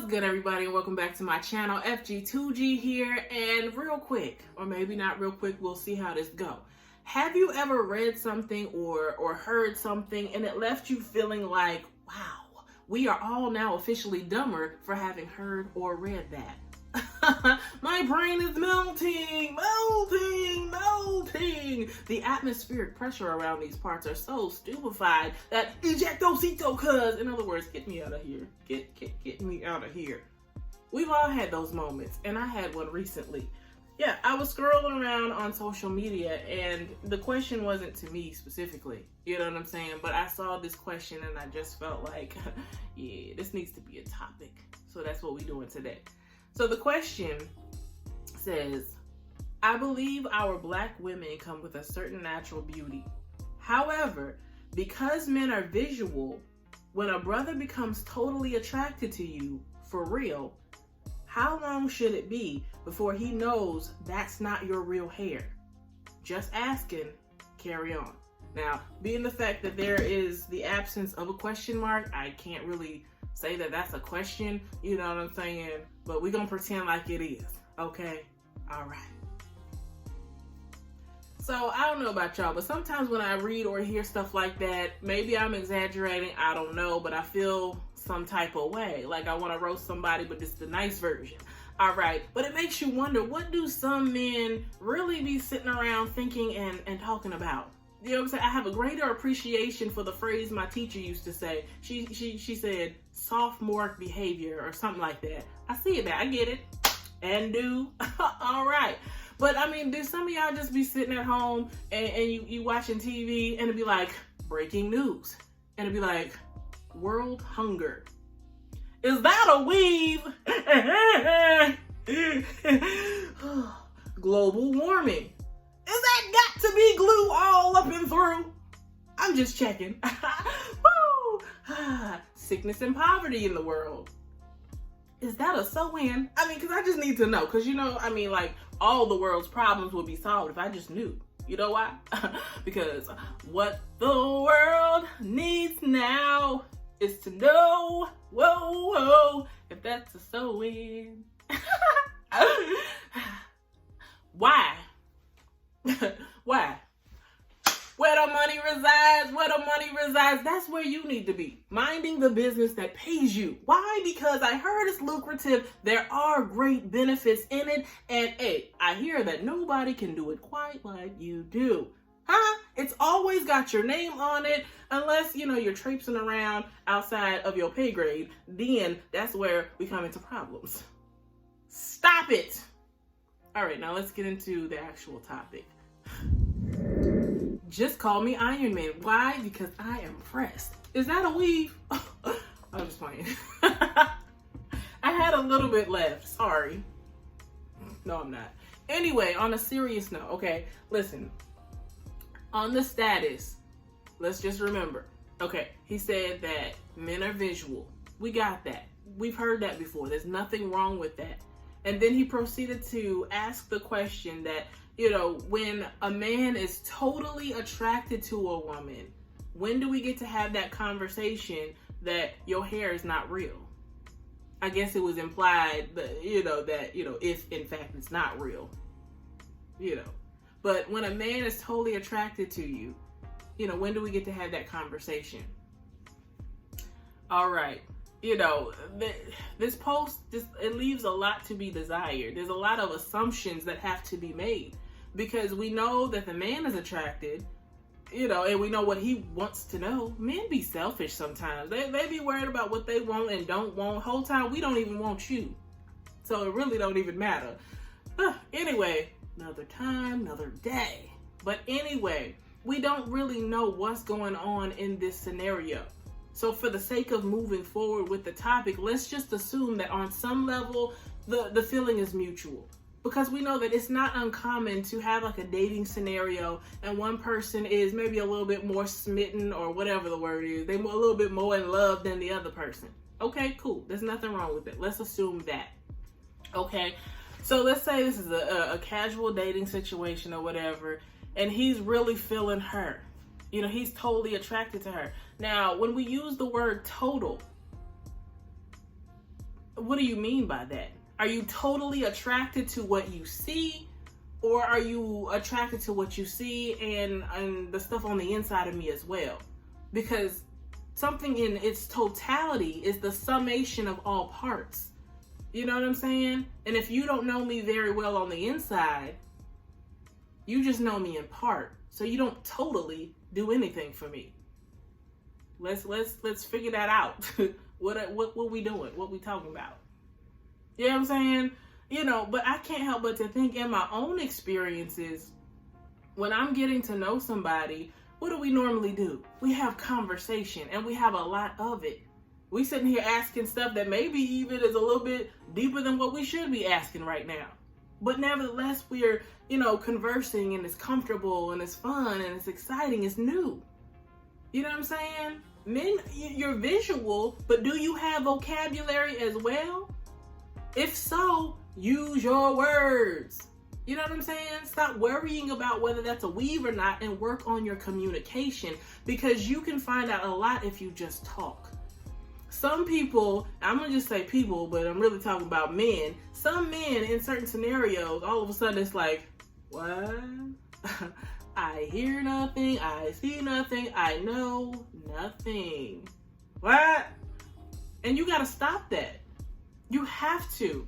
good, everybody, and welcome back to my channel. FG2G here, and real quick, or maybe not real quick, we'll see how this go. Have you ever read something or heard something and it left you feeling like, wow, we are all now officially dumber for having heard or read that? My brain is melting. The atmospheric pressure around these parts are so stupefied that ejectocito, cuz. In other words, get me out of here. Get me out of here. We've all had those moments, and I had one recently. Yeah, I was scrolling around on social media, and the question wasn't to me specifically. You know what I'm saying? But I saw this question, and I just felt like, yeah, this needs to be a topic. So that's what we're doing today. So the question says, I believe our Black women come with a certain natural beauty. However, because men are visual, when a brother becomes totally attracted to you, for real, how long should it be before he knows that's not your real hair? Just asking, carry on. Now, being the fact that there is the absence of a question mark, I can't really say that that's a question, you know what I'm saying? But we're gonna pretend like it is, okay? All right. So I don't know about y'all, but sometimes when I read or hear stuff like that, maybe I'm exaggerating, I don't know, but I feel some type of way. Like I want to roast somebody, but it's the nice version. All right. But it makes you wonder, what do some men really be sitting around thinking and talking about? You know what I'm saying? I have a greater appreciation for the phrase my teacher used to say. She said, sophomoric behavior or something like that. I see it now. I get it. And do. All right. But I mean, do some of y'all just be sitting at home and you watching TV and it'd be like, breaking news. And it'd be like, world hunger. Is that a weave? Global warming. Is that got to be glue all up and through? I'm just checking. Woo! Sickness and poverty in the world. Is that a sew-in? I mean, because I just need to know. Because, you know, I mean, like, all the world's problems would be solved if I just knew. You know why? Because what the world needs now is to know, whoa, if that's a sew-in. Why? Why? Where the money resides, that's where you need to be. Minding the business that pays you. Why? Because I heard it's lucrative. There are great benefits in it. And hey, I hear that nobody can do it quite like you do. Huh? It's always got your name on it. Unless, you know, you're traipsing around outside of your pay grade. Then that's where we come into problems. Stop it. All right, now let's get into the actual topic. Just call me Iron Man. Why? Because I am pressed. Is that a weave? I'm just playing. I had a little bit left. Sorry. No, I'm not. Anyway, on a serious note, okay, listen. On the status, let's just remember. Okay, he said that men are visual. We got that. We've heard that before. There's nothing wrong with that. And then he proceeded to ask the question that, you know, when a man is totally attracted to a woman, when do we get to have that conversation that your hair is not real? I guess it was implied that, if in fact it's not real, But when a man is totally attracted to you, when do we get to have that conversation? All right. This post, it leaves a lot to be desired. There's a lot of assumptions that have to be made. Because we know that the man is attracted, and we know what he wants to know. Men be selfish sometimes. They be worried about what they want and don't want. Whole time, we don't even want you. So it really don't even matter. Anyway, another time, another day. But anyway, we don't really know what's going on in this scenario. So for the sake of moving forward with the topic, let's just assume that on some level, the feeling is mutual. Because we know that it's not uncommon to have like a dating scenario and one person is maybe a little bit more smitten or whatever the word is. They're a little bit more in love than the other person. Okay, cool. There's nothing wrong with it. Let's assume that. Okay, so let's say this is a casual dating situation or whatever, and he's really feeling her. He's totally attracted to her. Now, when we use the word total, what do you mean by that? Are you totally attracted to what you see? Or are you attracted to what you see and the stuff on the inside of me as well? Because something in its totality is the summation of all parts. You know what I'm saying? And if you don't know me very well on the inside, you just know me in part. So you don't totally do anything for me. Let's figure that out. What we doing? What we talking about? You know what I'm saying? You know, but I can't help but to think in my own experiences, when I'm getting to know somebody, what do we normally do? We have conversation, and we have a lot of it. We sitting here asking stuff that maybe even is a little bit deeper than what we should be asking right now. But nevertheless, we're, conversing, and it's comfortable, and it's fun, and it's exciting, it's new. You know what I'm saying? Men, you're visual, but do you have vocabulary as well? If so, use your words. You know what I'm saying? Stop worrying about whether that's a weave or not and work on your communication, because you can find out a lot if you just talk. Some people, I'm going to just say people, but I'm really talking about men. Some men in certain scenarios, all of a sudden it's like, what? I hear nothing. I see nothing. I know nothing. What? And you got to stop that. You have to.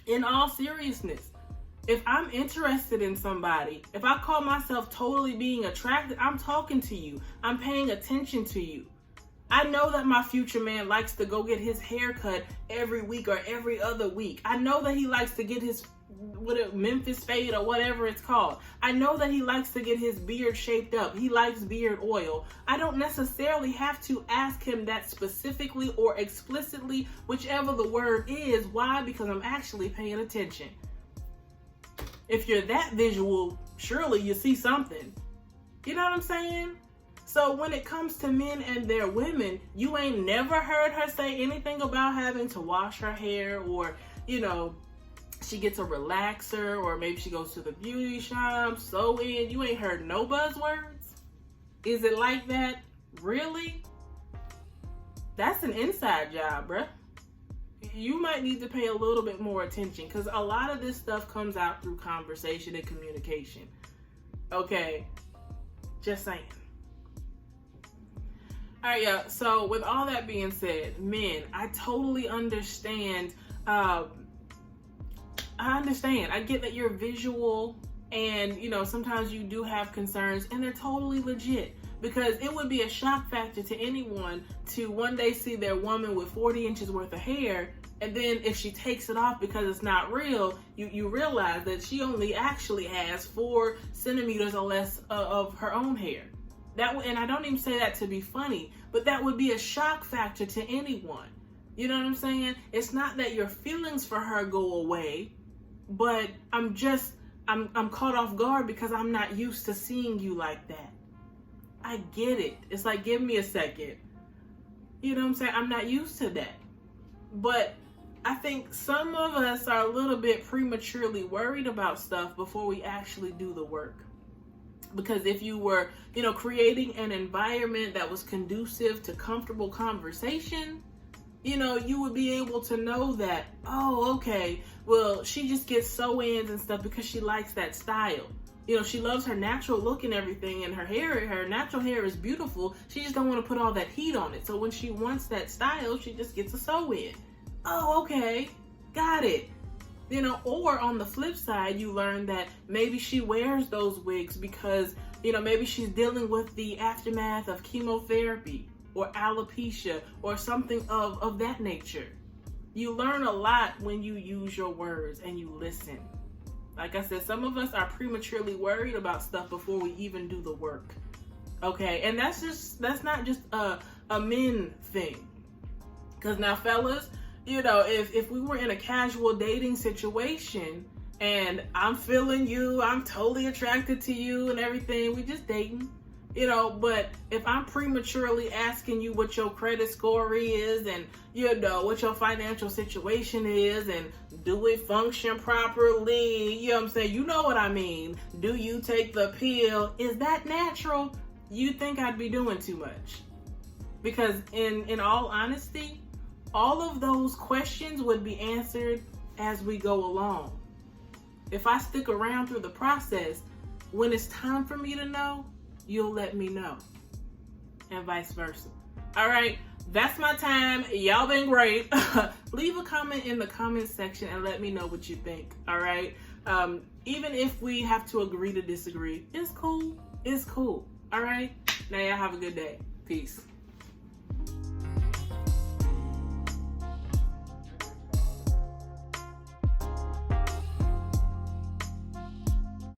In all seriousness, if I'm interested in somebody, if I call myself totally being attracted, I'm talking to you. I'm paying attention to you. I know that my future man likes to go get his hair cut every week or every other week. I know that he likes to get his Memphis fade or whatever it's called. I know that he likes to get his beard shaped up. He likes beard oil. I don't necessarily have to ask him that specifically or explicitly, whichever the word is. Why? Because I'm actually paying attention. If you're that visual, surely you see something. You know what I'm saying? So when it comes to men and their women, you ain't never heard her say anything about having to wash her hair, or, she gets a relaxer, or maybe she goes to the beauty shop, sew in. You ain't heard no buzzwords? Is it like that? Really? That's an inside job, bruh. You might need to pay a little bit more attention, because a lot of this stuff comes out through conversation and communication. Okay? Just saying. All right, yeah. So with all that being said, men, I totally understand. I understand. I get that you're visual, and sometimes you do have concerns, and they're totally legit, because it would be a shock factor to anyone to one day see their woman with 40 inches worth of hair, and then if she takes it off because it's not real, you realize that she only actually has 4 centimeters or less of her own hair. And I don't even say that to be funny, but that would be a shock factor to anyone. You know what I'm saying? It's not that your feelings for her go away, but I'm caught off guard because I'm not used to seeing you like that. I get it. It's like, give me a second. You know what I'm saying? I'm not used to that. But I think some of us are a little bit prematurely worried about stuff before we actually do the work. Because if you were, creating an environment that was conducive to comfortable conversation, you would be able to know that, oh, okay, well, she just gets sew-ins and stuff because she likes that style. She loves her natural look and everything, and her natural hair is beautiful. She just don't want to put all that heat on it. So when she wants that style, she just gets a sew-in. Oh, okay, got it. Or on the flip side, you learn that maybe she wears those wigs because, maybe she's dealing with the aftermath of chemotherapy or alopecia or something of that nature. You learn a lot when you use your words and you listen. Like I said, some of us are prematurely worried about stuff before we even do the work. Okay, and that's not just a men thing. Because now, fellas, if we were in a casual dating situation and I'm feeling you, I'm totally attracted to you and everything, we just dating, but if I'm prematurely asking you what your credit score is and, what your financial situation is and do it function properly, you know what I'm saying? You know what I mean. Do you take the pill? Is that natural? You think I'd be doing too much. Because in all honesty, all of those questions would be answered as we go along. If I stick around through the process, when it's time for me to know, you'll let me know. And vice versa. All right, that's my time. Y'all been great. Leave a comment in the comment section and let me know what you think. All right. Even if we have to agree to disagree, it's cool. It's cool. All right. Now y'all have a good day. Peace.